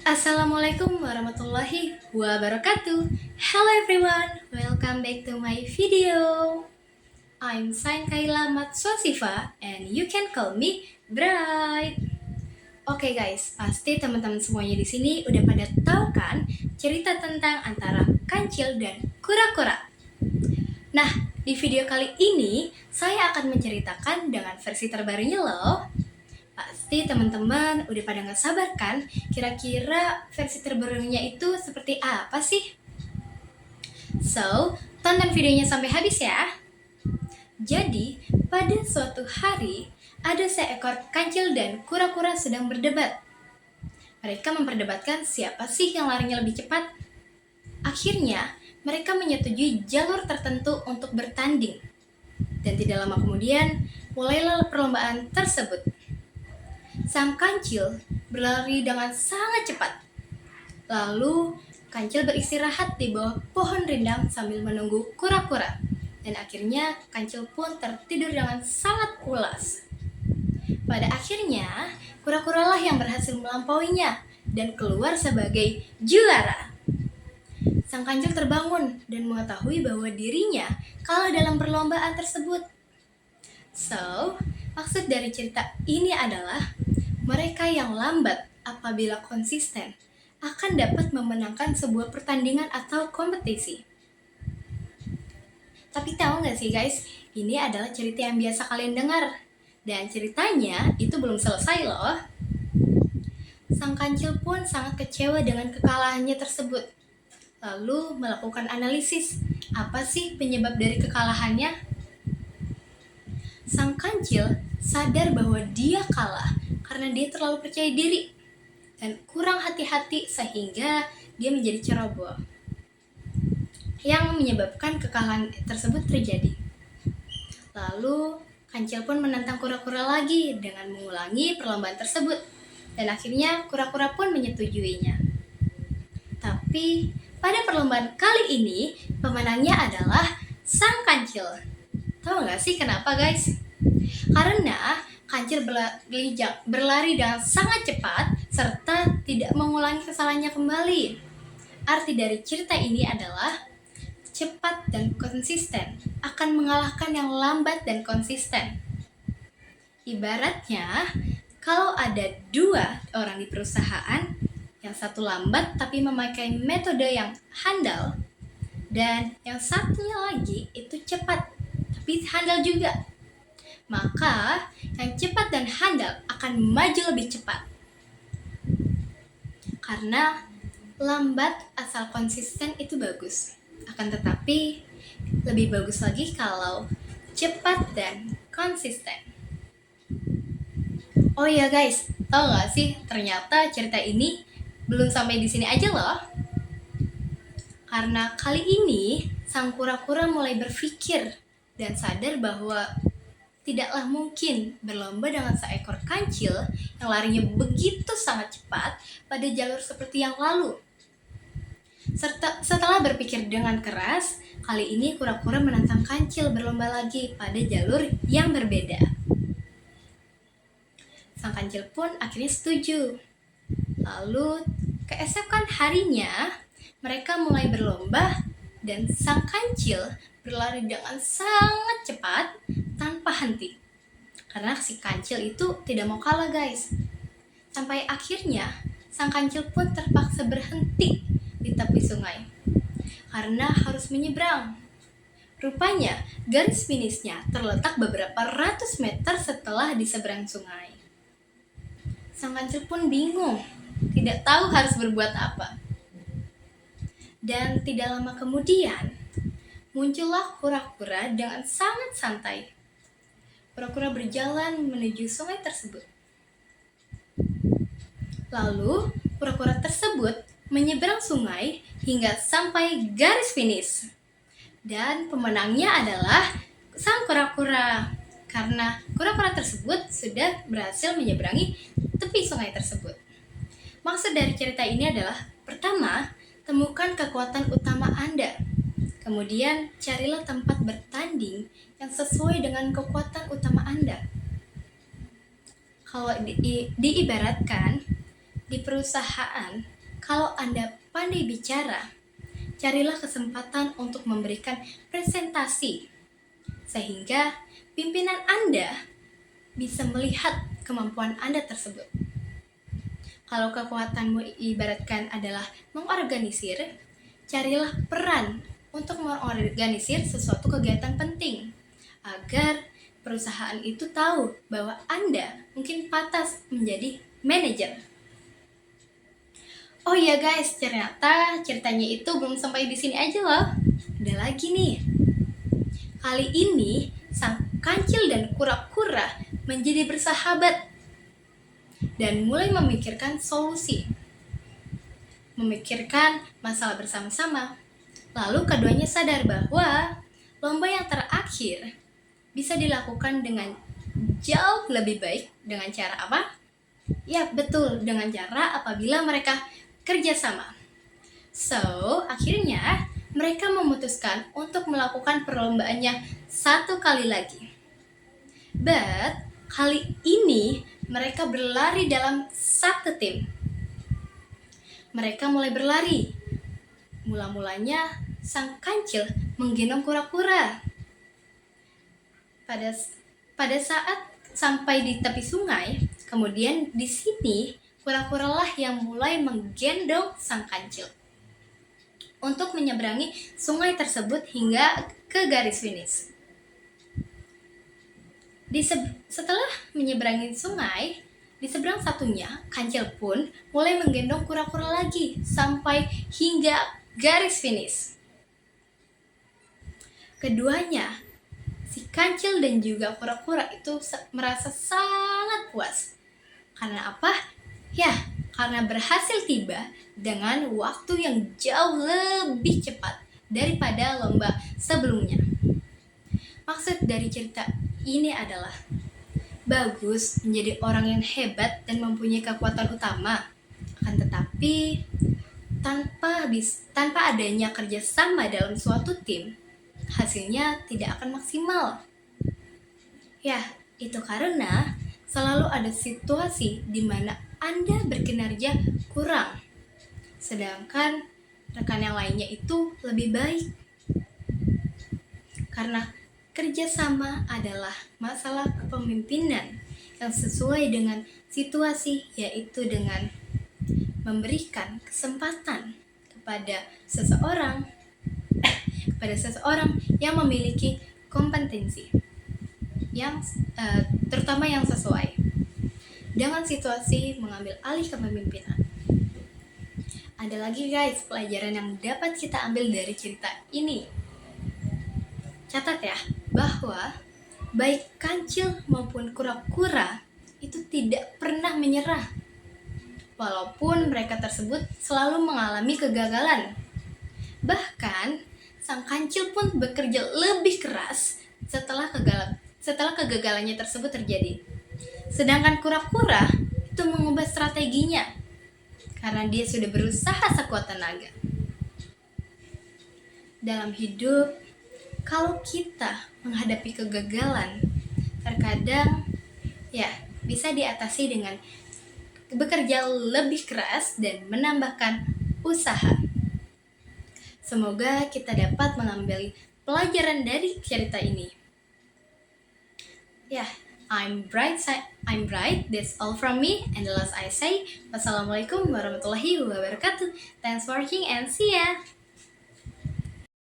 Assalamualaikum warahmatullahi wabarakatuh. Hello everyone, welcome back to my video. I'm Sain Kaila Matswasifa and you can call me Bright. Oke guys, pasti teman-teman semuanya di sini udah pada tahu kan cerita tentang antara kancil dan kura-kura. Nah, di video kali ini saya akan menceritakan dengan versi terbarunya loh. Pasti teman-teman udah pada gak sabar kan? Kira-kira versi terbarunya itu seperti apa sih? So, tonton videonya sampai habis ya. Jadi, pada suatu hari, ada seekor kancil dan kura-kura sedang berdebat. Mereka memperdebatkan siapa sih yang larinya lebih cepat. Akhirnya, mereka menyetujui jalur tertentu untuk bertanding. Dan tidak lama kemudian, mulailah perlombaan tersebut. Sang kancil berlari dengan sangat cepat. Lalu, kancil beristirahat di bawah pohon rindang sambil menunggu kura-kura. Dan akhirnya, kancil pun tertidur dengan sangat pulas. Pada akhirnya, kura-kura lah yang berhasil melampauinya dan keluar sebagai juara. Sang kancil terbangun dan mengetahui bahwa dirinya kalah dalam perlombaan tersebut. So, maksud dari cerita ini adalah mereka yang lambat apabila konsisten akan dapat memenangkan sebuah pertandingan atau kompetisi. Tapi tahu nggak sih guys, ini adalah cerita yang biasa kalian dengar. Dan ceritanya itu belum selesai loh. Sang kancil pun sangat kecewa dengan kekalahannya tersebut. Lalu melakukan analisis, apa sih penyebab dari kekalahannya? Sang kancil sadar bahwa dia kalah karena dia terlalu percaya diri dan kurang hati-hati sehingga dia menjadi ceroboh yang menyebabkan kekalahan tersebut terjadi. Lalu kancil pun menantang kura-kura lagi dengan mengulangi perlombaan tersebut dan akhirnya kura-kura pun menyetujuinya. Tapi pada perlombaan kali ini pemenangnya adalah sang kancil. Tahu nggak sih kenapa guys? Karena kancil berlari dengan sangat cepat serta tidak mengulangi kesalahannya kembali. Arti dari cerita ini adalah cepat dan konsisten akan mengalahkan yang lambat dan konsisten. Ibaratnya, kalau ada dua orang di perusahaan, yang satu lambat tapi memakai metode yang handal, dan yang satunya lagi itu cepat tapi handal juga. Maka yang cepat dan handal akan maju lebih cepat. Karena lambat asal konsisten itu bagus. Akan tetapi lebih bagus lagi kalau cepat dan konsisten. Oh iya guys, tahu gak sih ternyata cerita ini belum sampai di sini aja loh. Karena kali ini sang kura-kura mulai berpikir dan sadar bahwa tidaklah mungkin berlomba dengan seekor kancil yang larinya begitu sangat cepat pada jalur seperti yang lalu. Setelah berpikir dengan keras, kali ini kura-kura menantang kancil berlomba lagi pada jalur yang berbeda. Sang kancil pun akhirnya setuju. Lalu, keesokan harinya, mereka mulai berlomba dan sang kancil berlari dengan sangat cepat tanpa henti. Karena si kancil itu tidak mau kalah guys. Sampai akhirnya sang kancil pun terpaksa berhenti di tepi sungai. Karena harus menyeberang. Rupanya garis finishnya terletak beberapa ratus meter setelah di seberang sungai. Sang kancil pun bingung, tidak tahu harus berbuat apa. Dan tidak lama kemudian, muncullah kura-kura dengan sangat santai. Kura-kura berjalan menuju sungai tersebut. Lalu, kura-kura tersebut menyeberang sungai hingga sampai garis finish. Dan pemenangnya adalah sang kura-kura. Karena kura-kura tersebut sudah berhasil menyeberangi tepi sungai tersebut. Maksud dari cerita ini adalah, pertama, temukan kekuatan utama Anda. Kemudian, carilah tempat bertanding yang sesuai dengan kekuatan utama Anda. Kalau diibaratkan, Di perusahaan, kalau Anda pandai bicara, carilah kesempatan untuk memberikan presentasi, sehingga pimpinan Anda bisa melihat kemampuan Anda tersebut. Kalau kekuatanmu ibaratkan adalah mengorganisir, carilah peran untuk mengorganisir sesuatu kegiatan penting, agar perusahaan itu tahu bahwa Anda mungkin pantas menjadi manajer. Oh iya guys, ternyata ceritanya itu belum sampai di sini aja loh. Ada lagi nih. Kali ini, sang kancil dan kura-kura menjadi bersahabat dan mulai memikirkan solusi. Memikirkan masalah bersama-sama. Lalu keduanya sadar bahwa lomba yang terakhir bisa dilakukan dengan jauh lebih baik dengan cara apa? Ya, betul, dengan cara apabila mereka kerjasama. So, akhirnya mereka memutuskan untuk melakukan perlombaannya satu kali lagi. But, kali ini mereka berlari dalam satu tim. Mereka mulai berlari. Mula-mulanya, sang kancil menggendong kura-kura. Pada saat sampai di tepi sungai, kemudian di sini kura-kuralah yang mulai menggendong sang kancil untuk menyeberangi sungai tersebut hingga ke garis finish. Setelah menyeberangi sungai, di seberang satunya, kancil pun mulai menggendong kura-kura lagi sampai hingga garis finish. Keduanya, si kancil dan juga kura-kura itu merasa sangat puas. Karena apa? Ya, karena berhasil tiba dengan waktu yang jauh lebih cepat daripada lomba sebelumnya. Maksud dari cerita ini adalah bagus menjadi orang yang hebat dan mempunyai kekuatan utama. Akan tetapi, tanpa adanya kerjasama dalam suatu tim, hasilnya tidak akan maksimal. Ya, itu karena selalu ada situasi di mana Anda berkinerja kurang, sedangkan rekan yang lainnya itu lebih baik. Karena kerjasama adalah masalah kepemimpinan yang sesuai dengan situasi, yaitu dengan memberikan kesempatan kepada seseorang yang memiliki kompetensi yang terutama yang sesuai dengan situasi mengambil alih kepemimpinan. Ada lagi guys pelajaran yang dapat kita ambil dari cerita ini. Catat ya, bahwa baik kancil maupun kura-kura itu tidak pernah menyerah, walaupun mereka tersebut selalu mengalami kegagalan. Bahkan sang kancil pun bekerja lebih keras setelah kegagalannya tersebut terjadi. Sedangkan kura-kura itu mengubah strateginya karena dia sudah berusaha sekuat tenaga. Dalam hidup, kalau kita menghadapi kegagalan, terkadang ya bisa diatasi dengan bekerja lebih keras dan menambahkan usaha. Semoga kita dapat mengambil pelajaran dari cerita ini. Ya, I'm Bright. That's all from me. And the last I say, wassalamualaikum warahmatullahi wabarakatuh. Thanks for watching and see ya.